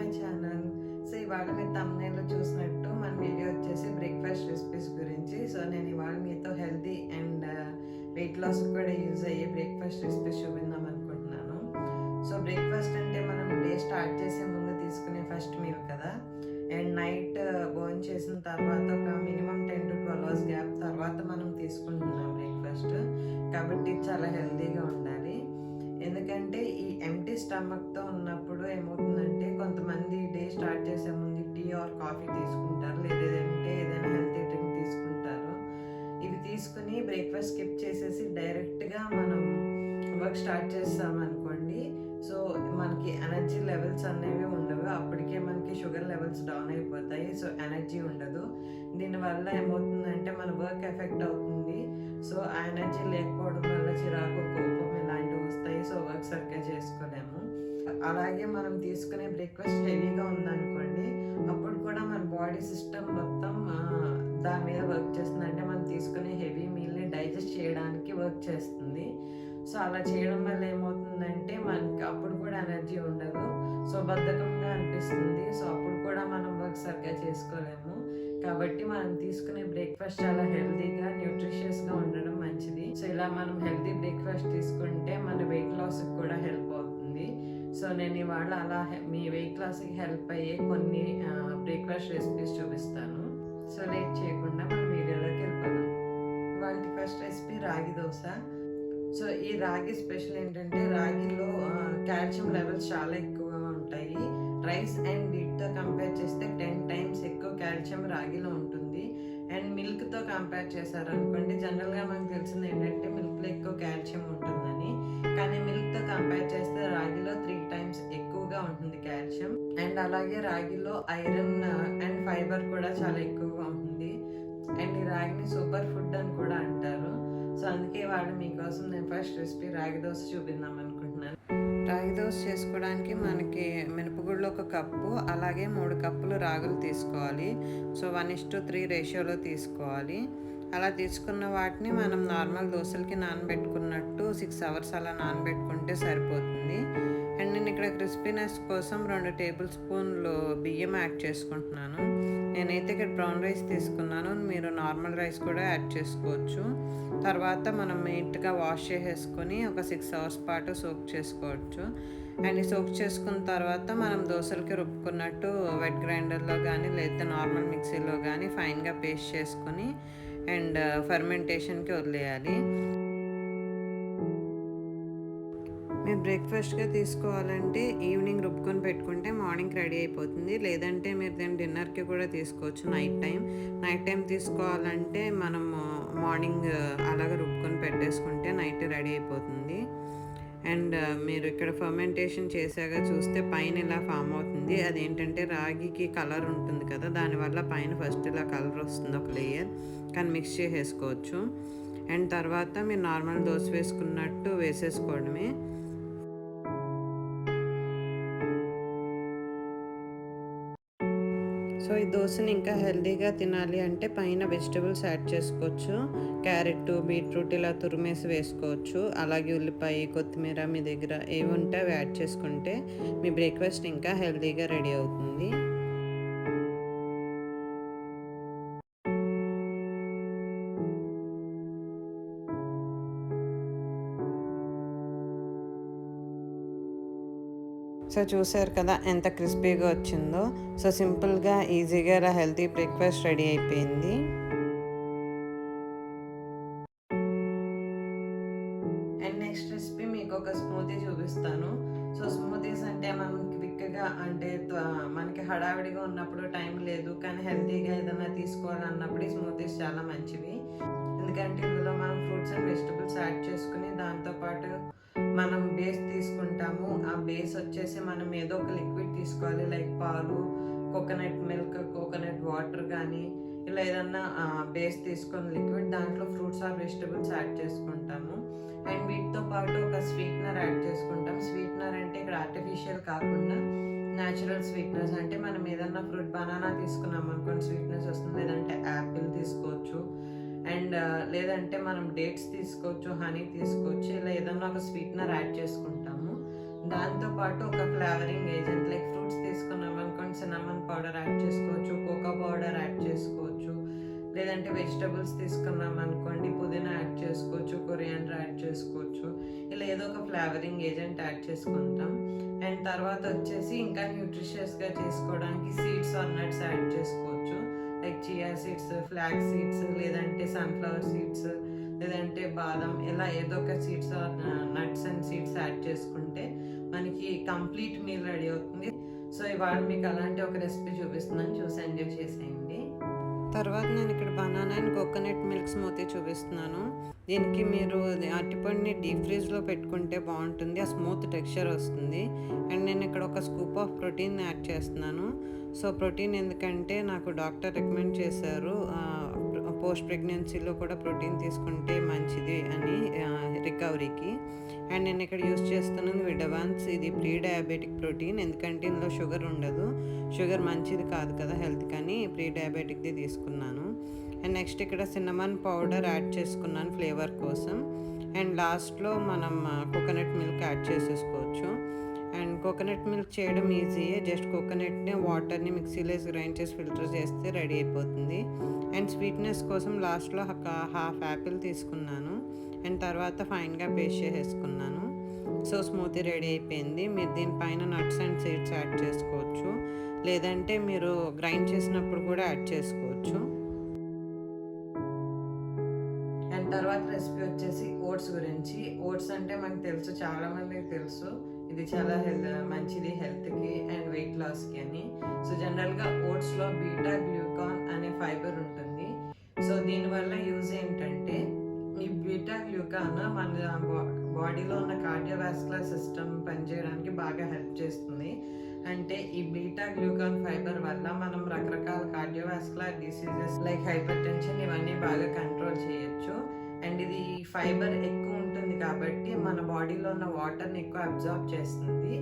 My channel. So ఇవాళ మీరు థంబ్‌నెయిల్‌లో చూసినట్టు మన వీడియో వచ్చేసి బ్రేక్‌ఫాస్ట్ రెసిపీస్ గురించి. సో నేను ఇవాళ మీతో హెల్తీ అండ్ వెయిట్ లాస్‌కి కూడా యూజ్ అయ్యే బ్రేక్‌ఫాస్ట్ రెసిపీస్ చూపిద్దాం అనుకుంటున్నాను. సో బ్రేక్‌ఫాస్ట్ అంటే మనం డే స్టార్ట్ చేసే ముందు తీసుకునే ఫస్ట్ మీల్ కదా. అండ్ నైట్ భోంచేసిన తర్వాత ఒక మినిమం 10 to 12 అవర్స్ గ్యాప్ తర్వాత మనం తీసుకుంటున్నాం బ్రేక్‌ఫాస్ట్. కాబట్టి చాలా హెల్తీగా ఉండాలి. ఎందుకంటే ఈ ఎంప్టీ స్టమక్తో ఉన్నప్పుడు ఏమవుతుందంటే కొంతమంది డే స్టార్ట్ చేసే ముందు టీ ఆర్ కాఫీ తీసుకుంటారు, లేదంటే ఏదైనా హెల్తీ డ్రింక్ తీసుకుంటారు. ఇవి తీసుకుని బ్రేక్ఫాస్ట్ స్కిప్ చేసేసి డైరెక్ట్గా మనం వర్క్ స్టార్ట్ చేస్తామనుకోండి, సో మనకి ఎనర్జీ లెవెల్స్ అనేవి ఉండవు. అప్పటికే మనకి షుగర్ లెవెల్స్ డౌన్ అయిపోతాయి. సో ఎనర్జీ ఉండదు. దీనివల్ల ఏమవుతుందంటే మన వర్క్ ఎఫెక్ట్ అవుతుంది. సో ఆ ఎనర్జీ లేకపోవడం వల్ల చిరాకు, కోపం ఇలాంటివి వస్తాయి. సో వర్క్ సరిగ్గా చేసుకోలేము. అలాగే మనం తీసుకునే బ్రేక్ఫాస్ట్ హెవీగా ఉందనుకోండి, అప్పుడు కూడా మన బాడీ సిస్టమ్ మొత్తం దాని మీద వర్క్ చేస్తుంది. అంటే మనం తీసుకునే హెవీ మీల్ని డైజెస్ట్ చేయడానికి వర్క్ చేస్తుంది. సో అలా చేయడం వల్ల ఏమవుతుందంటే మనకి అప్పుడు కూడా ఎనర్జీ ఉండదు. సో బద్ధకంగా అనిపిస్తుంది. సో అప్పుడు కూడా మనం వర్క్ సరిగ్గా చేసుకోలేము. కాబట్టి మనం తీసుకునే బ్రేక్ఫాస్ట్ చాలా హెల్తీగా, న్యూట్రిషియస్గా ఉండడం మంచిది. సో ఇలా మనం హెల్తీ బ్రేక్ఫాస్ట్ తీసుకుంటే మన వెయిట్ లాస్కి కూడా హెల్ప్ అవుతుంది. సో నేను ఇవాళ అలా మీ వెయిట్ లాస్కి హెల్ప్ అయ్యే కొన్ని బ్రేక్ఫాస్ట్ రెసిపీస్ చూపిస్తాను. సో లేట్ చేయకుండా మనం వీడియోలోకి వెళ్ళిపోదాం. ఇవాళ ఫస్ట్ రెసిపీ రాగి దోశ. సో ఈ రాగి స్పెషల్ ఏంటంటే రాగిలో కాల్షియం లెవెల్స్ చాలా ఎక్కువగా ఉంటాయి. రైస్ అండ్ వీట్తో కంపేర్ చేస్తే 10 times ఎక్కువ కాల్షియం రాగిలో ఉంటుంది. అండ్ మిల్క్తో కంపేర్ చేశారనుకోండి, జనరల్గా మనకు తెలిసింది ఏంటంటే మిల్క్లో ఎక్కువ కాల్షియం ఉంటుందని, కానీ మిల్క్తో కంపేర్ చేస్తే రాగిలో 3 times ఎక్కువగా ఉంటుంది కాల్షియం. అండ్ అలాగే రాగిలో ఐరన్ అండ్ ఫైబర్ కూడా చాలా ఎక్కువగా ఉంటుంది. అండ్ ఈ రాగిని సూపర్ ఫుడ్ అని కూడా అంటారు. సో అందుకే వాళ్ళు మీకోసం నేను ఫస్ట్ రెసిపీ రాగి దోశ చూపిద్దాం అనుకుంటున్నాను. రాగి దోశ చేసుకోవడానికి మనకి మినపగుళ్ళు 1 కప్పు, అలాగే 3 కప్పులు రాగులు తీసుకోవాలి. సో 1:3 రేషియోలో తీసుకోవాలి. అలా తీసుకున్న వాటిని మనం నార్మల్ దోశలకి నానబెట్టుకున్నట్టు 6 hours అలా నానబెట్టుకుంటే సరిపోతుంది. అండ్ నేను ఇక్కడ క్రిస్పీనెస్ కోసం 2 tablespoons బియ్యం యాడ్ చేసుకుంటున్నాను. నేనైతే ఇక్కడ బ్రౌన్ రైస్ తీసుకున్నాను. మీరు నార్మల్ రైస్ కూడా యాడ్ చేసుకోవచ్చు. తర్వాత మనం నీట్గా వాష్ చేసేసుకొని ఒక 6 hours పాటు సోక్ చేసుకోవచ్చు. అండ్ సోక్ చేసుకున్న తర్వాత మనం దోశలకి రుబ్బుకున్నట్టు వెట్ గ్రైండర్లో కానీ లేదా నార్మల్ మిక్సీలో కానీ ఫైన్గా పేస్ట్ చేసుకొని అండ్ ఫర్మెంటేషన్కి వదిలేయాలి. మీరు బ్రేక్ఫాస్ట్గా తీసుకోవాలంటే ఈవినింగ్ రుబ్బుకొని పెట్టుకుంటే మార్నింగ్ రెడీ అయిపోతుంది. లేదంటే మీరు దీన్ని డిన్నర్కి కూడా తీసుకోవచ్చు. నైట్ టైం తీసుకోవాలంటే మనం మార్నింగ్ అలాగ రుబ్బుకొని పెట్టేసుకుంటే నైట్ రెడీ అయిపోతుంది. అండ్ మీరు ఇక్కడ ఫర్మెంటేషన్ చేసాక చూస్తే పైన ఇలా ఫామ్ అవుతుంది. అదేంటంటే రాగికి కలర్ ఉంటుంది కదా, దానివల్ల పైన ఫస్ట్ ఇలా కలర్ వస్తుంది ఒక లేయర్, కానీ మిక్స్ చేసేసుకోవచ్చు. అండ్ తర్వాత మీరు నార్మల్ దోశ వేసుకున్నట్టు వేసేసుకోవడమే. సో ఈ దోశని ఇంకా హెల్తీగా తినాలి అంటే పైన వెజిటబుల్స్ యాడ్ చేసుకోవచ్చు. క్యారెట్, బీట్రూట్ ఇలా తురిమేసి వేసుకోవచ్చు. అలాగే ఉల్లిపాయ, కొత్తిమీర మీ దగ్గర ఏవి ఉంటే అవి యాడ్ చేసుకుంటే మీ బ్రేక్ఫాస్ట్ ఇంకా హెల్తీగా రెడీ అవుతుంది. సో చూసారు కదా ఎంత క్రిస్పీగా వచ్చిందో. సో సింపుల్గా, ఈజీగా ఇలా హెల్తీ బ్రేక్ఫాస్ట్ రెడీ అయిపోయింది. అండ్ నెక్స్ట్ రెసిపీ మీకు ఒక స్మూతీ చూపిస్తాను. సో స్మూతీస్ అంటే మనకి క్విక్గా, అంటే మనకి హడావిడిగా ఉన్నప్పుడు టైం లేదు కానీ హెల్తీగా ఏదైనా తీసుకోవాలన్నప్పుడు ఈ స్మూతీస్ చాలా మంచివి. ఎందుకంటే ఇందులో మనం ఫ్రూట్స్ అండ్ వెజిటబుల్స్ యాడ్ చేసుకుని దాంతోపాటు మనం బేస్ తీసుకుంటాము. ఆ బేస్ వచ్చేసి మనం ఏదో ఒక లిక్విడ్ తీసుకోవాలి, లైక్ పాలు, కోకోనట్ మిల్క్, కోకోనట్ వాటర్ కానీ ఇలా ఏదన్నా బేస్ తీసుకొని లిక్విడ్, దాంట్లో ఫ్రూట్స్ ఆర్ వెజిటబుల్స్ యాడ్ చేసుకుంటాము. అండ్ వీటితో పాటు ఒక స్వీట్నర్ యాడ్ చేసుకుంటాం. స్వీట్నర్ అంటే ఇక్కడ ఆర్టిఫిషియల్ కాకుండా న్యాచురల్ స్వీట్నర్స్, అంటే మనం ఏదన్నా ఫ్రూట్ బనానా తీసుకున్నాం అనుకోండి స్వీట్నెస్ వస్తుంది, లేదంటే యాపిల్ తీసుకోవచ్చు. అండ్ లేదంటే మనం డేట్స్ తీసుకోవచ్చు, హనీ తీసుకోవచ్చు. ఇలా ఏదన్నా ఒక స్వీట్నర్ యాడ్ చేసుకుంటాము. దాంతోపాటు ఒక ఫ్లేవరింగ్ ఏజెంట్ లైక్ ఫ్రూట్స్ తీసుకున్నాం అనుకోండి, సిన్నమన్ పౌడర్ యాడ్ చేసుకోవచ్చు, కోకో పౌడర్ యాడ్ చేసుకోవచ్చు. లేదంటే వెజిటబుల్స్ తీసుకున్నాం అనుకోండి, పుదీనా యాడ్ చేసుకోవచ్చు, కొరియాండర్ యాడ్ చేసుకోవచ్చు. ఇలా ఏదో ఒక ఫ్లేవరింగ్ ఏజెంట్ యాడ్ చేసుకుంటాం. అండ్ తర్వాత వచ్చేసి ఇంకా న్యూట్రిషియస్గా చేసుకోవడానికి సీడ్స్ ఆర్ నట్స్ యాడ్ చేసుకోవచ్చు. Like chia seeds, flax seeds, లేదంటే సన్ఫ్లవర్ సీడ్స్, లేదంటే బాదం, ఇలా ఏదో ఒక seeds or nuts and seeds add చేసుకుంటే మనకి కంప్లీట్ మీల్ రెడీ అవుతుంది. సో ఇవాళ మీకు అలాంటి ఒక రెసిపీ చూపిస్తున్నాను, చూసి ఎంజాయ్ చేసేయండి. తర్వాత నేను ఇక్కడ banana and coconut milk smoothie చూపిస్తున్నాను. దీనికి మీరు అరటిపండుని డీప్ ఫ్రీజ్లో పెట్టుకుంటే బాగుంటుంది, ఆ స్మూత్ టెక్స్చర్ వస్తుంది. అండ్ నేను ఇక్కడ ఒక స్కూప్ ఆఫ్ ప్రోటీన్ యాడ్ చేస్తున్నాను. సో ప్రోటీన్ ఎందుకంటే నాకు డాక్టర్ రికమెండ్ చేశారు, పోస్ట్ ప్రెగ్నెన్సీలో కూడా ప్రోటీన్ తీసుకుంటే మంచిది అని రికవరీకి. అండ్ నేను ఇక్కడ యూస్ చేస్తున్నాను విడవాన్స్, ఇది ప్రీ డయాబెటిక్ ప్రోటీన్, ఎందుకంటే ఇందులో షుగర్ ఉండదు. షుగర్ మంచిది కాదు కదా హెల్త్, కానీ ప్రీ డయాబెటిక్ది తీసుకున్నాను. అండ్ నెక్స్ట్ ఇక్కడ సిన్నమన్ పౌడర్ యాడ్ చేసుకున్నాను ఫ్లేవర్ కోసం. అండ్ లాస్ట్లో మనం కోకోనట్ మిల్క్ యాడ్ చేసేసుకోవచ్చు. అండ్ కోకోనట్ మిల్క్ చేయడం ఈజీయే, జస్ట్ కోకోనట్ని వాటర్ని మిక్సీలో గ్రైండ్ చేసి ఫిల్టర్ చేస్తే రెడీ అయిపోతుంది. అండ్ స్వీట్నెస్ కోసం లాస్ట్లో ఒక హాఫ్ యాపిల్ తీసుకున్నాను. అండ్ తర్వాత ఫైన్గా పేస్ట్ చేసేసుకున్నాను. సో స్మూతీ రెడీ అయిపోయింది. మీరు దీనిపైన నట్స్ అండ్ సీడ్స్ యాడ్ చేసుకోవచ్చు, లేదంటే మీరు గ్రైండ్ చేసినప్పుడు కూడా యాడ్ చేసుకోవచ్చు. అండ్ తర్వాత రెసిపీ వచ్చేసి ఓట్స్ గురించి. ఓట్స్ అంటే మనకు తెలుసు, చాలా మందికి తెలుసు, ఇది చాలా మంచిది హెల్త్కి అండ్ వెయిట్ లాస్కి అని. సో జనరల్గా ఓట్స్లో బీటా గ్లూకాన్ అనే ఫైబర్ ఉంటుంది. సో దీనివల్ల యూజ్ ఏంటంటే, ఈ బీటా గ్లూకాన్ మన బాడీలో ఉన్న కార్డియోవాస్కులర్ సిస్టమ్ పనిచేయడానికి బాగా హెల్ప్ చేస్తుంది. అంటే ఈ బీటా గ్లూకాన్ ఫైబర్ వల్ల మనం రకరకాల cardiovascular diseases like hyper tension ఇవన్నీ బాగా కంట్రోల్ చేయొచ్చు. అండ్ ఇది ఫైబర్ ఎక్కువ ఉంటుంది కాబట్టి మన బాడీలో ఉన్న వాటర్ని ఎక్కువ అబ్జార్బ్ చేస్తుంది.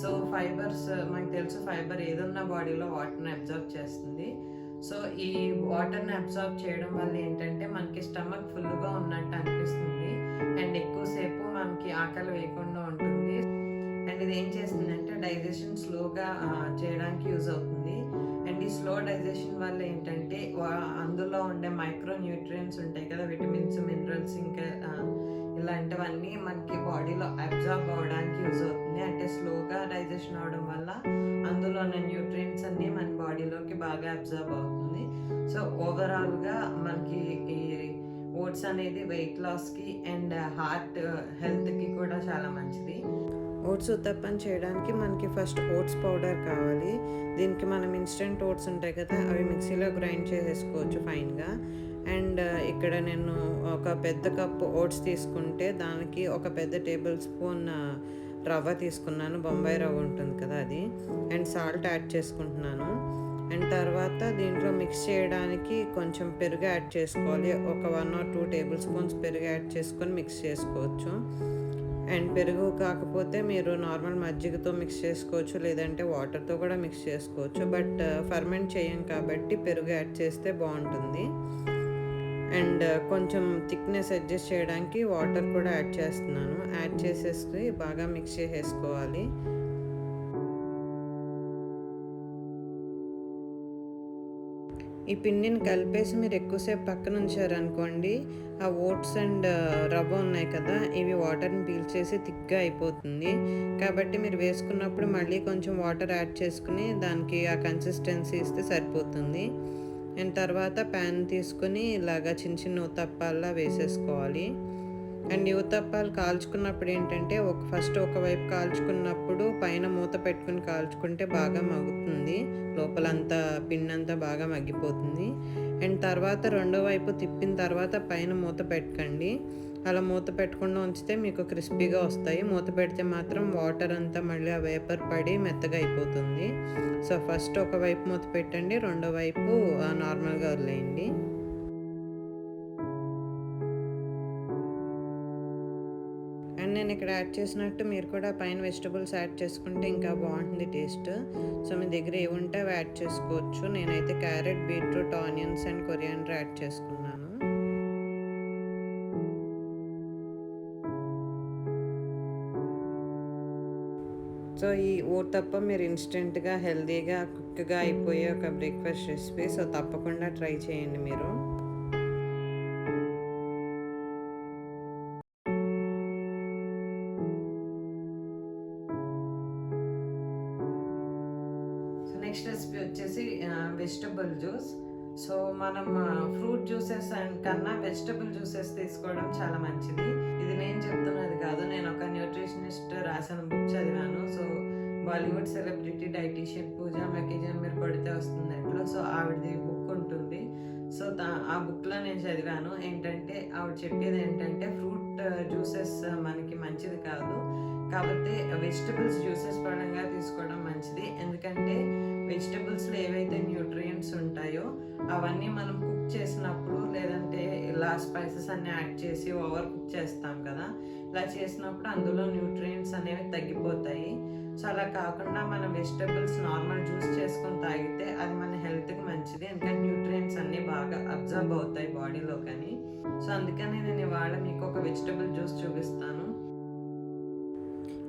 సో ఫైబర్స్ మనకు తెలుసు, ఫైబర్ ఏదన్నా బాడీలో వాటర్ని అబ్జార్బ్ చేస్తుంది. సో ఈ వాటర్ని అబ్జార్బ్ చేయడం వల్ల ఏంటంటే మనకి స్టమక్ ఫుల్గా ఉన్నట్టు అనిపిస్తుంది అండ్ ఎక్కువసేపు మనకి ఆకలి వేయకుండా ఉంటుంది. అండ్ ఇది ఏం చేస్తుందంటే డైజెషన్ స్లోగా చేయడానికి యూజ్ అవుతుంది. అండ్ ఈ స్లో డైజెషన్ వల్ల ఏంటంటే అందులో ఉండే మైక్రో న్యూట్రియంట్స్ ఉంటాయి కదా, విటమిన్స్, మినరల్స్, ఇంకా ఇలాంటివన్నీ మనకి బాడీలో అబ్జార్బ్ అవ్వడానికి యూజ్ అవుతుంది. అంటే స్లోగా డైజెషన్ అవడం వల్ల అందులో ఉన్న న్యూట్రియంట్స్ అన్నీ మన బాడీలోకి బాగా అబ్జార్బ్ అవుతుంది. సో ఓవరాల్గా మనకి ఈ ఓట్స్ అనేది వెయిట్ లాస్కి అండ్ హార్ట్ హెల్త్కి కూడా చాలా మంచిది. ఓట్స్ ఉత్తప్పం చేయడానికి మనకి ఫస్ట్ ఓట్స్ పౌడర్ కావాలి. దీనికి మనం ఇన్స్టెంట్ ఓట్స్ ఉంటాయి కదా, అవి మిక్సీలో గ్రైండ్ చేసేసుకోవచ్చు ఫైన్గా. అండ్ ఇక్కడ నేను ఒక పెద్ద కప్పు ఓట్స్ తీసుకుంటే దానికి ఒక పెద్ద టేబుల్ స్పూన్ రవ్వ తీసుకున్నాను, బొంబాయి రవ్వ ఉంటుంది కదా అది. అండ్ సాల్ట్ యాడ్ చేసుకుంటున్నాను. అండ్ తర్వాత దీంట్లో మిక్స్ చేయడానికి కొంచెం పెరుగు యాడ్ చేసుకోవాలి. ఒక 1 or 2 టేబుల్ స్పూన్స్ పెరుగు యాడ్ చేసుకొని మిక్స్ చేసుకోవచ్చు. అండ్ పెరుగు కాకపోతే మీరు నార్మల్ మజ్జిగతో మిక్స్ చేసుకోవచ్చు, లేదంటే వాటర్తో కూడా మిక్స్ చేసుకోవచ్చు. బట్ ఫర్మెంట్ చేయం కాబట్టి పెరుగు యాడ్ చేస్తే బాగుంటుంది. అండ్ కొంచెం థిక్నెస్ అడ్జస్ట్ చేయడానికి వాటర్ కూడా యాడ్ చేస్తున్నాను. యాడ్ చేసేసి బాగా మిక్స్ చేసేసుకోవాలి. ఈ పిండిని కలిపేసి మీరు ఎక్కువసేపు పక్కన ఉంచారనుకోండి, ఆ ఓట్స్ అండ్ రవ్వ ఉన్నాయి కదా, ఇవి వాటర్ని పీల్చేసి థిక్గా అయిపోతుంది. కాబట్టి మీరు వేసుకున్నప్పుడు మళ్ళీ కొంచెం వాటర్ యాడ్ చేసుకుని దానికి ఆ కన్సిస్టెన్సీ ఇస్తే సరిపోతుంది. అండ్ తర్వాత ప్యాన్ తీసుకుని ఇలాగా చిన్న చిన్న ఉత్తప్పాల్లా వేసేసుకోవాలి. అండ్ ఈ ఉత్తప్పాలు కాల్చుకున్నప్పుడు ఏంటంటే ఫస్ట్ ఒకవైపు కాల్చుకున్నప్పుడు పైన మూత పెట్టుకుని కాల్చుకుంటే బాగా మగ్గుతుంది, లోపలంతా పిండి అంతా బాగా మగ్గిపోతుంది. అండ్ తర్వాత రెండో వైపు తిప్పిన తర్వాత పైన మూత పెట్టకండి. అలా మూత పెట్టకుండా ఉంచితే మీకు క్రిస్పీగా వస్తాయి. మూత పెడితే మాత్రం వాటర్ అంతా మళ్ళీ ఆ వేపర్ పడి మెత్తగా అయిపోతుంది. సో ఫస్ట్ ఒకవైపు మూత పెట్టండి, రెండో వైపు నార్మల్గా వదిలేయండి. అండ్ నేను ఇక్కడ యాడ్ చేసినట్టు మీరు కూడా పైన వెజిటబుల్స్ యాడ్ చేసుకుంటే ఇంకా బాగుంటుంది టేస్ట్. సో మీ దగ్గర ఏవి ఉంటే అవి యాడ్ చేసుకోవచ్చు. నేనైతే carrot, beetroot, onions and coriander add చేసుకున్నాను. సో ఈ ఊతప్పం మీరు ఇన్స్టెంట్గా హెల్తీగా క్విక్గా అయిపోయే ఒక బ్రేక్ఫాస్ట్ రెసిపీ. సో తప్పకుండా ట్రై చేయండి మీరు. సో నెక్స్ట్ రెసిపీ వచ్చేసి వెజిటబుల్ జ్యూస్. సో మనం ఫ్రూట్ జ్యూసెస్ కన్నా వెజిటబుల్ జ్యూసెస్ తీసుకోవడం చాలా మంచిది. ఇది నేను చెప్తున్నది కాదు, నేను ఒక న్యూట్రిషనిస్ట్ రాసిన బుక్ చదివాను. సో బాలీవుడ్ సెలబ్రిటీ డైటీషియన్ పూజా మెకిజన్ మీరు కొడితే వస్తుంది అట్లా. సో ఆవిడది బుక్ ఉంటుంది. సో ఆ బుక్లో నేను చదివాను ఏంటంటే, ఆవిడ చెప్పేది ఏంటంటే ఫ్రూట్ జ్యూసెస్ మనకి మంచిది కాదు, కాకపోతే వెజిటబుల్స్ జ్యూసెస్ పరంగా తీసుకోవడం మంచిది. ఎందుకంటే వెజిటబుల్స్లో ఏవైతే న్యూట్రియంట్స్ ఉంటాయో అవన్నీ మనం కుక్ చేసినప్పుడు, లేదంటే ఇలా స్పైసెస్ అన్నీ యాడ్ చేసి ఓవర్ కుక్ చేస్తాం కదా, ఇలా చేసినప్పుడు అందులో న్యూట్రియంట్స్ అనేవి తగ్గిపోతాయి. సో అలా కాకుండా మనం వెజిటబుల్స్ నార్మల్ జ్యూస్ చేసుకొని తాగితే అది మన హెల్త్కి మంచిది. ఎందుకంటే న్యూట్రియంట్స్ అన్నీ బాగా అబ్జర్వ్ అవుతాయి బాడీలో. కానీ సో అందుకని నేను ఇవాళ మీకు ఒక వెజిటబుల్ జ్యూస్ చూపిస్తాను.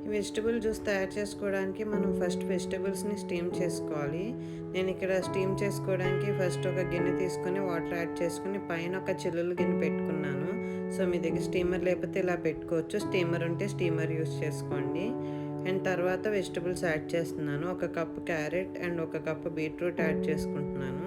ఈ వెజిటబుల్ జ్యూస్ తయారు చేసుకోవడానికి మనం ఫస్ట్ వెజిటబుల్స్ని స్టీమ్ చేసుకోవాలి. నేను ఇక్కడ స్టీమ్ చేసుకోవడానికి ఫస్ట్ ఒక గిన్నె తీసుకొని వాటర్ యాడ్ చేసుకుని పైన ఒక చిల్లులు గిన్నె పెట్టుకున్నాను. సో మీ దగ్గర స్టీమర్ లేకపోతే ఇలా పెట్టుకోవచ్చు, స్టీమర్ ఉంటే స్టీమర్ యూస్ చేసుకోండి. అండ్ తర్వాత వెజిటబుల్స్ యాడ్ చేస్తున్నాను. ఒక కప్పు క్యారెట్ అండ్ ఒక కప్పు బీట్రూట్ యాడ్ చేసుకుంటున్నాను.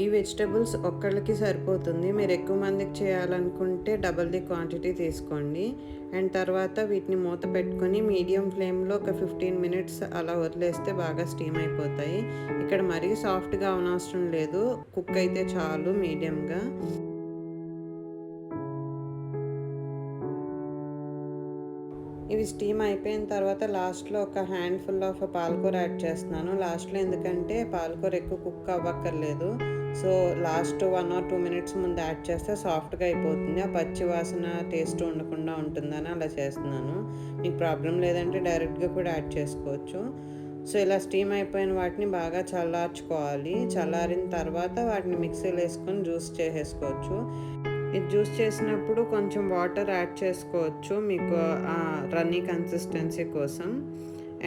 ఈ వెజిటబుల్స్ ఒక్కళ్ళకి సరిపోతుంది. మీరు ఎక్కువ మందికి చేయాలనుకుంటే డబల్ ది క్వాంటిటీ తీసుకోండి. అండ్ తర్వాత వీటిని మూత పెట్టుకొని మీడియం ఫ్లేమ్లో ఒక 15 మినిట్స్ అలా వదిలేస్తే బాగా స్టీమ్ అయిపోతాయి. ఇక్కడ మరీ సాఫ్ట్గా అవనవసరం లేదు, కుక్ అయితే చాలు మీడియంగా. ఇవి స్టీమ్ అయిపోయిన తర్వాత లాస్ట్లో ఒక హ్యాండ్ఫుల్ ఆఫ్ పాలకూర యాడ్ చేస్తున్నాను. లాస్ట్లో ఎందుకంటే పాలకూర ఎక్కువ కుక్ అవ్వక్కర్లేదు. సో లాస్ట్ 1 or 2 మినిట్స్ ముందు యాడ్ చేస్తే సాఫ్ట్గా అయిపోతుంది, ఆ పచ్చి వాసన టేస్ట్ ఉండకుండా ఉంటుందని అలా చేస్తున్నాను. మీకు ప్రాబ్లం లేదంటే డైరెక్ట్గా కూడా యాడ్ చేసుకోవచ్చు. సో ఇలా స్టీమ్ అయిపోయిన వాటిని బాగా చల్లార్చుకోవాలి. చల్లారిన తర్వాత వాటిని మిక్సీలో వేసుకొని జ్యూస్ చేసేసుకోవచ్చు. ఇది జ్యూస్ చేసినప్పుడు కొంచెం వాటర్ యాడ్ చేసుకోవచ్చు మీకు రన్నీ కన్సిస్టెన్సీ కోసం.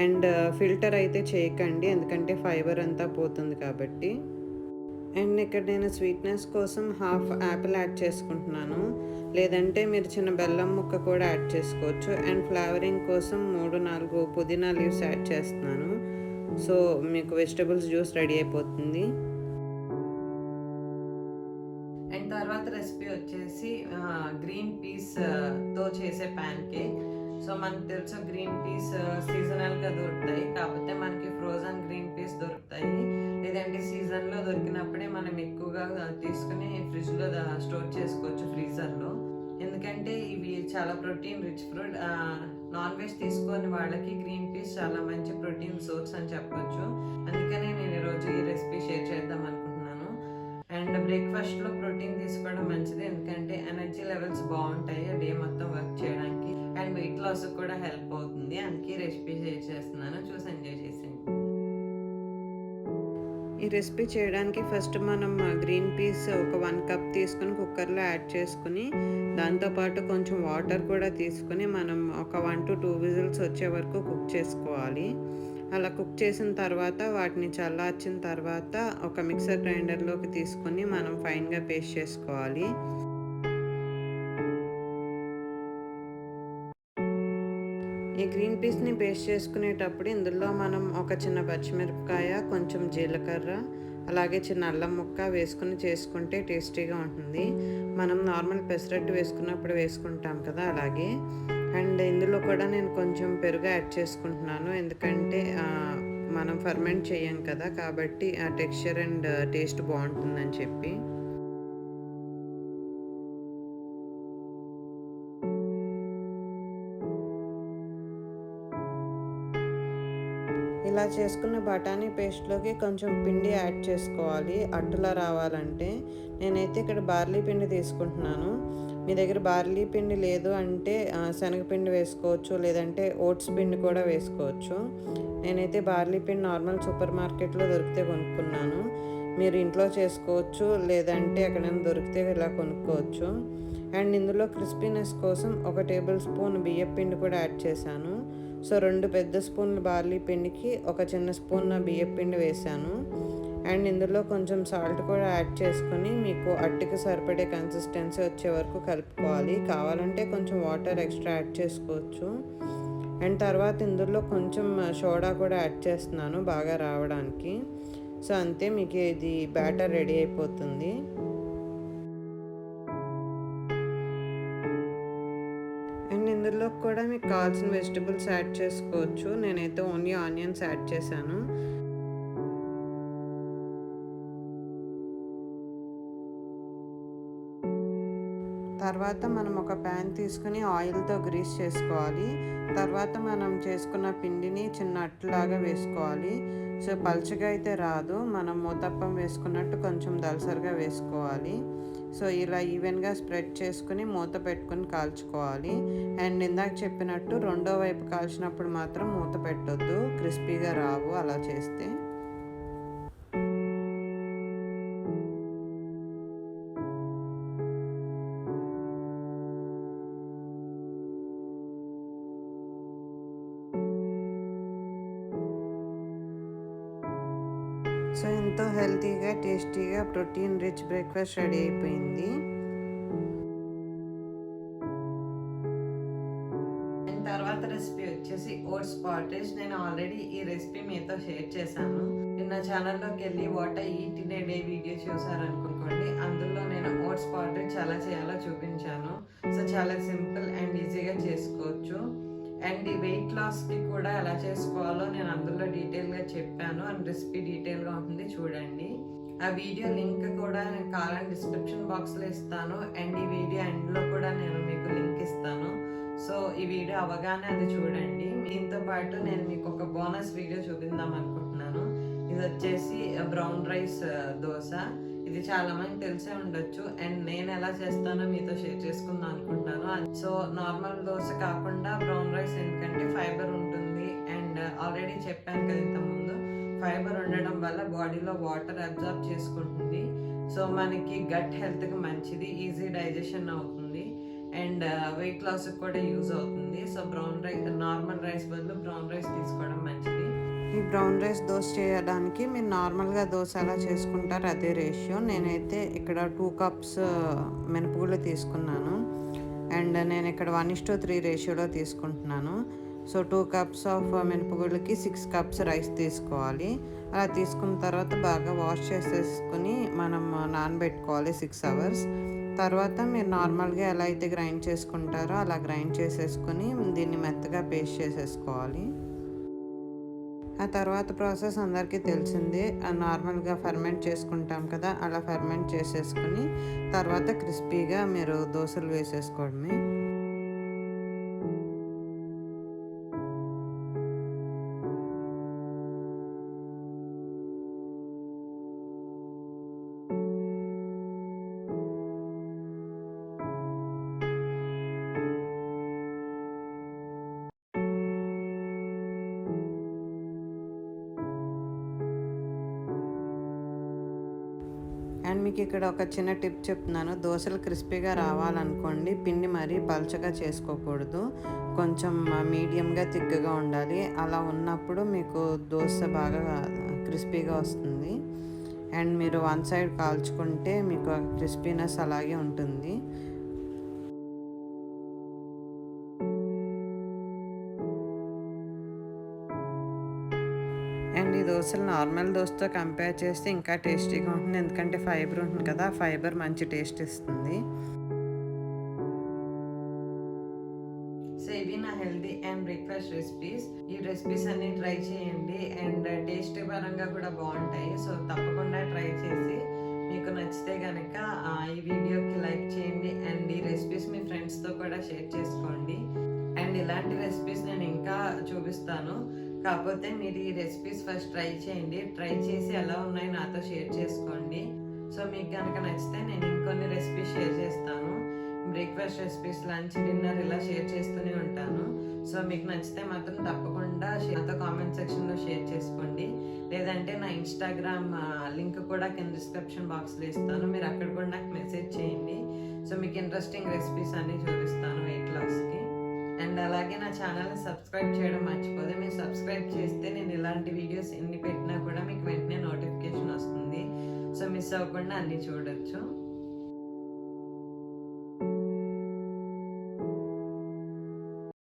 అండ్ ఫిల్టర్ అయితే చేయకండి, ఎందుకంటే ఫైబర్ అంతా పోతుంది కాబట్టి. అండ్ ఇక్కడ నేను స్వీట్నెస్ కోసం హాఫ్ యాపిల్ యాడ్ చేసుకుంటున్నాను, లేదంటే మీరు చిన్న బెల్లం ముక్క కూడా యాడ్ చేసుకోవచ్చు. అండ్ ఫ్లేవరింగ్ కోసం 3-4 పుదీనా లీవ్స్ యాడ్ చేస్తున్నాను. సో మీకు వెజిటబుల్స్ జ్యూస్ రెడీ అయిపోతుంది. అండ్ తర్వాత రెసిపీ వచ్చేసి గ్రీన్ పీస్తో చేసే ప్యాన్ కేక్. సో మనకు తెలుసు గ్రీన్ పీస్ సీజనల్గా దొరుకుతాయి, కాకపోతే మనకి ఫ్రోజన్ గ్రీన్ పీస్ దొరుకుతాయి. లేదంటే సీజన్లో దొరికినప్పుడే మనం ఎక్కువగా తీసుకుని ఫ్రిడ్జ్లో స్టోర్ చేసుకోవచ్చు ఫ్రీజర్లో. ఎందుకంటే ఇవి చాలా protein rich fruit. Non veg తీసుకొని వాళ్ళకి గ్రీన్ పీస్ చాలా మంచి ప్రోటీన్ సోర్స్ అని చెప్పొచ్చు. అందుకనే నేను ఈరోజు ఈ రెసిపీ షేర్ చేద్దాం అనుకుంటున్నాను. అండ్ బ్రేక్ఫాస్ట్లో ప్రోటీన్ తీసుకోవడం మంచిది, ఎందుకంటే ఎనర్జీ లెవెల్స్ బాగుంటాయి డే మొత్తం వర్క్ చేయడానికి. అండ్ వెయిట్ లాస్ కూడా హెల్ప్ అవుతుంది. అందుకే రెసిపీ షేర్ చేస్తున్నాను, చూసి ఎంజాయ్ చేసేయండి. ఈ రెసిపీ చేయడానికి ఫస్ట్ మనం గ్రీన్ పీస్ ఒక 1 కప్ తీసుకుని కుక్కర్లో యాడ్ చేసుకుని, దాంతోపాటు కొంచెం వాటర్ కూడా తీసుకుని మనం ఒక 1 to 2 విజిల్స్ వచ్చే వరకు కుక్ చేసుకోవాలి. అలా కుక్ చేసిన తర్వాత వాటిని చల్లార్చిన తర్వాత ఒక మిక్సర్ గ్రైండర్లోకి తీసుకొని మనం ఫైన్గా పేస్ట్ చేసుకోవాలి. ఈ గ్రీన్ పీస్ని పేస్ట్ చేసుకునేటప్పుడు ఇందులో మనం ఒక చిన్న పచ్చిమిరపకాయ, కొంచెం జీలకర్ర, అలాగే చిన్న అల్లం ముక్క వేసుకుని చేసుకుంటే టేస్టీగా ఉంటుంది. మనం నార్మల్ పెసరట్టు వేసుకున్నప్పుడు వేసుకుంటాం కదా, అలాగే. అండ్ ఇందులో కూడా నేను కొంచెం పెరుగు యాడ్ చేసుకుంటున్నాను, ఎందుకంటే మనం ఫర్మెంట్ చేయం కదా, కాబట్టి ఆ టెక్స్చర్ అండ్ టేస్ట్ బాగుంటుందని చెప్పి. ఇలా చేసుకున్న బఠానీ పేస్ట్లోకి కొంచెం పిండి యాడ్ చేసుకోవాలి అట్టులా రావాలంటే. నేనైతే ఇక్కడ బార్లీ పిండి తీసుకుంటున్నాను. మీ దగ్గర బార్లీ పిండి లేదు అంటే శనగపిండి వేసుకోవచ్చు, లేదంటే ఓట్స్ పిండి కూడా వేసుకోవచ్చు. నేనైతే బార్లీ పిండి నార్మల్ సూపర్ మార్కెట్లో దొరికితే కొనుక్కున్నాను. మీరు ఇంట్లో చేసుకోవచ్చు, లేదంటే ఎక్కడైనా దొరికితే ఇలా కొనుక్కోవచ్చు. అండ్ ఇందులో క్రిస్పీనెస్ కోసం 1 టేబుల్ స్పూన్ బియ్యం పిండి కూడా యాడ్ చేశాను. సో 2 పెద్ద స్పూన్ల బార్లీ పిండికి 1 చిన్న స్పూన్ బియ్యం పిండి వేశాను. అండ్ ఇందులో కొంచెం సాల్ట్ కూడా యాడ్ చేసుకొని మీకు అట్టుకి సరిపడే కన్సిస్టెన్సీ వచ్చే వరకు కలుపుకోవాలి. కావాలంటే కొంచెం వాటర్ ఎక్స్ట్రా యాడ్ చేసుకోవచ్చు. అండ్ తర్వాత ఇందులో కొంచెం సోడా కూడా యాడ్ చేస్తున్నాను బాగా రావడానికి. సో అంతే, మీకు ఇది బ్యాటర్ రెడీ అయిపోతుంది. అండ్ ఇందులో కూడా మీకు కావాల్సిన వెజిటబుల్స్ యాడ్ చేసుకోవచ్చు. నేనైతే ఓన్లీ ఆనియన్స్ యాడ్ చేశాను. తర్వాత మనం ఒక ప్యాన్ తీసుకుని ఆయిల్తో గ్రీస్ చేసుకోవాలి. తర్వాత మనం చేసుకున్న పిండిని చిన్న అట్టులాగా వేసుకోవాలి. సో పలుచగా అయితే రాదు, మనం మూతప్పం వేసుకున్నట్టు కొంచెం దలసరిగా వేసుకోవాలి. సో ఇలా ఈవెన్గా స్ప్రెడ్ చేసుకుని మూత పెట్టుకుని కాల్చుకోవాలి. అండ్ ఇందాక చెప్పినట్టు రెండో వైపు కాల్చినప్పుడు మాత్రం మూత పెట్టొద్దు, క్రిస్పీగా రావు అలా చేస్తే. సో ఎంతో హెల్తీగా, టేస్టీగా, ప్రోటీన్ రిచ్ బ్రేక్ఫాస్ట్ రెడీ అయిపోయింది. అండ్ తర్వాత రెసిపీ వచ్చేసి ఓట్స్ పాటేజ్. నేను ఆల్రెడీ ఈ రెసిపీ మీతో షేర్ చేశాను. నిన్న ఛానల్లోకి వెళ్ళి what I eat in a day video చూసారనుకోండి. అందులో నేను ఓట్స్ పాటేజ్ ఎలా చేయాలో చూపించాను. సో చాలా సింపుల్ అండ్ ఈజీగా చేసుకోవచ్చు. అండ్ ఈ వెయిట్ లాస్కి కూడా ఎలా చేసుకోవాలో నేను అందులో డీటెయిల్గా చెప్పాను. అండ్ రెసిపీ డీటెయిల్గా ఉంటుంది, చూడండి. ఆ వీడియో లింక్ కూడా నేను కావాలని డిస్క్రిప్షన్ బాక్స్లో ఇస్తాను. అండ్ ఈ వీడియో ఎండ్లో కూడా నేను మీకు లింక్ ఇస్తాను. సో ఈ వీడియో అవగానే అది చూడండి. దీంతో పాటు నేను మీకు ఒక బోనస్ వీడియో చూపిందాం అనుకుంటున్నాను. ఇది వచ్చేసి బ్రౌన్ రైస్ దోశ. ఇది చాలా మంది తెలిసే ఉండొచ్చు. అండ్ నేను ఎలా చేస్తానో మీతో షేర్ చేసుకుందాం అనుకుంటున్నాను. సో నార్మల్ దోశ కాకుండా బ్రౌన్ రైస్, ఎందుకంటే ఫైబర్ ఉంటుంది. అండ్ ఆల్రెడీ చెప్పాను కదా ఇంతకుముందు, ఫైబర్ ఉండడం వల్ల బాడీలో వాటర్ అబ్జర్వ్ చేసుకుంటుంది. సో మనకి గట్ హెల్త్కి మంచిది, ఈజీ డైజెషన్ అవుతుంది. అండ్ వెయిట్ లాస్కి కూడా యూజ్ అవుతుంది. So brown rice, normal rice బదులు బ్రౌన్ రైస్ తీసుకోవడం మంచిది. ఈ బ్రౌన్ రైస్ దోశ చేయడానికి మీరు నార్మల్గా దోశ ఎలా చేసుకుంటారు అదే రేషియో. నేనైతే ఇక్కడ 2 కప్స్ మినపగుళ్ళు తీసుకున్నాను. అండ్ నేను ఇక్కడ 1:3 రేషియోలో తీసుకుంటున్నాను. సో 2 కప్స్ ఆఫ్ మినపగుళ్ళకి 6 కప్స్ రైస్ తీసుకోవాలి. అలా తీసుకున్న తర్వాత బాగా వాష్ చేసేసుకుని మనం నానబెట్టుకోవాలి 6 అవర్స్. తర్వాత మీరు నార్మల్గా ఎలా అయితే గ్రైండ్ చేసుకుంటారో అలా గ్రైండ్ చేసేసుకొని దీన్ని మెత్తగా పేస్ట్ చేసేసుకోవాలి. ఆ తర్వాత ప్రాసెస్ అందరికీ తెలిసిందే. నార్మల్గా ఫర్మెంట్ చేసుకుంటాం కదా, అలా ఫర్మెంట్ చేసేసుకుని తర్వాత క్రిస్పీగా మీరు దోశలు వేసేసుకోవడమే. అండ్ మీకు ఇక్కడ ఒక చిన్న టిప్ చెప్తున్నాను. దోశలు క్రిస్పీగా రావాలనుకోండి, పిండి మరీ పల్చగా చేసుకోకూడదు, కొంచెం మీడియంగా తిక్కుగా ఉండాలి. అలా ఉన్నప్పుడు మీకు దోశ బాగా క్రిస్పీగా వస్తుంది. అండ్ మీరు వన్ సైడ్ కాల్చుకుంటే మీకు క్రిస్పీనెస్ అలాగే ఉంటుంది. అండ్ ఈ దోశలు నార్మల్ దోశతో కంపేర్ చేస్తే ఇంకా టేస్టీగా ఉంటుంది, ఎందుకంటే ఫైబర్ ఉంటుంది కదా, ఫైబర్ మంచి టేస్ట్ ఇస్తుంది. సో ఇవి నా హెల్తీ అండ్ బ్రేక్ఫాస్ట్ రెసిపీస్. ఈ రెసిపీస్ అన్ని ట్రై చేయండి. అండ్ టేస్ట్ పరంగా కూడా బాగుంటాయి. సో తప్పకుండా ట్రై చేసి మీకు నచ్చితే కనుక ఈ వీడియోకి లైక్ చేయండి. అండ్ ఈ రెసిపీస్ మీ ఫ్రెండ్స్తో కూడా షేర్ చేసుకోండి. అండ్ ఇలాంటి రెసిపీస్ నేను ఇంకా చూపిస్తాను. కాకపోతే మీరు ఈ రెసిపీస్ ఫస్ట్ ట్రై చేయండి. ట్రై చేసి ఎలా ఉన్నాయి నాతో షేర్ చేసుకోండి. సో మీకు కనుక నచ్చితే నేను ఇంకొన్ని రెసిపీస్ షేర్ చేస్తాను. బ్రేక్ఫాస్ట్ రెసిపీస్, లంచ్, డిన్నర్ ఇలా షేర్ చేస్తూనే ఉంటాను. సో మీకు నచ్చితే మాత్రం తప్పకుండా నాతో కామెంట్ సెక్షన్లో షేర్ చేసుకోండి. లేదంటే నా ఇన్స్టాగ్రామ్ లింక్ కూడా కింద డిస్క్రిప్షన్ బాక్స్లో ఇస్తాను, మీరు అక్కడ కూడా నాకు మెసేజ్ చేయండి. సో మీకు ఇంట్రెస్టింగ్ రెసిపీస్ అన్నీ చూపిస్తాను వెయిట్ లాస్కి. అండ్ అలాగే నా ఛానల్ని సబ్స్క్రైబ్ చేయడం మర్చిపోదు. మీరు సబ్స్క్రైబ్ చేస్తే నేను ఇలాంటి వీడియోస్ ఎన్ని పెట్టినా కూడా మీకు వెంటనే నోటిఫికేషన్ వస్తుంది. సో మిస్ అవ్వకుండా అన్నీ చూడొచ్చు.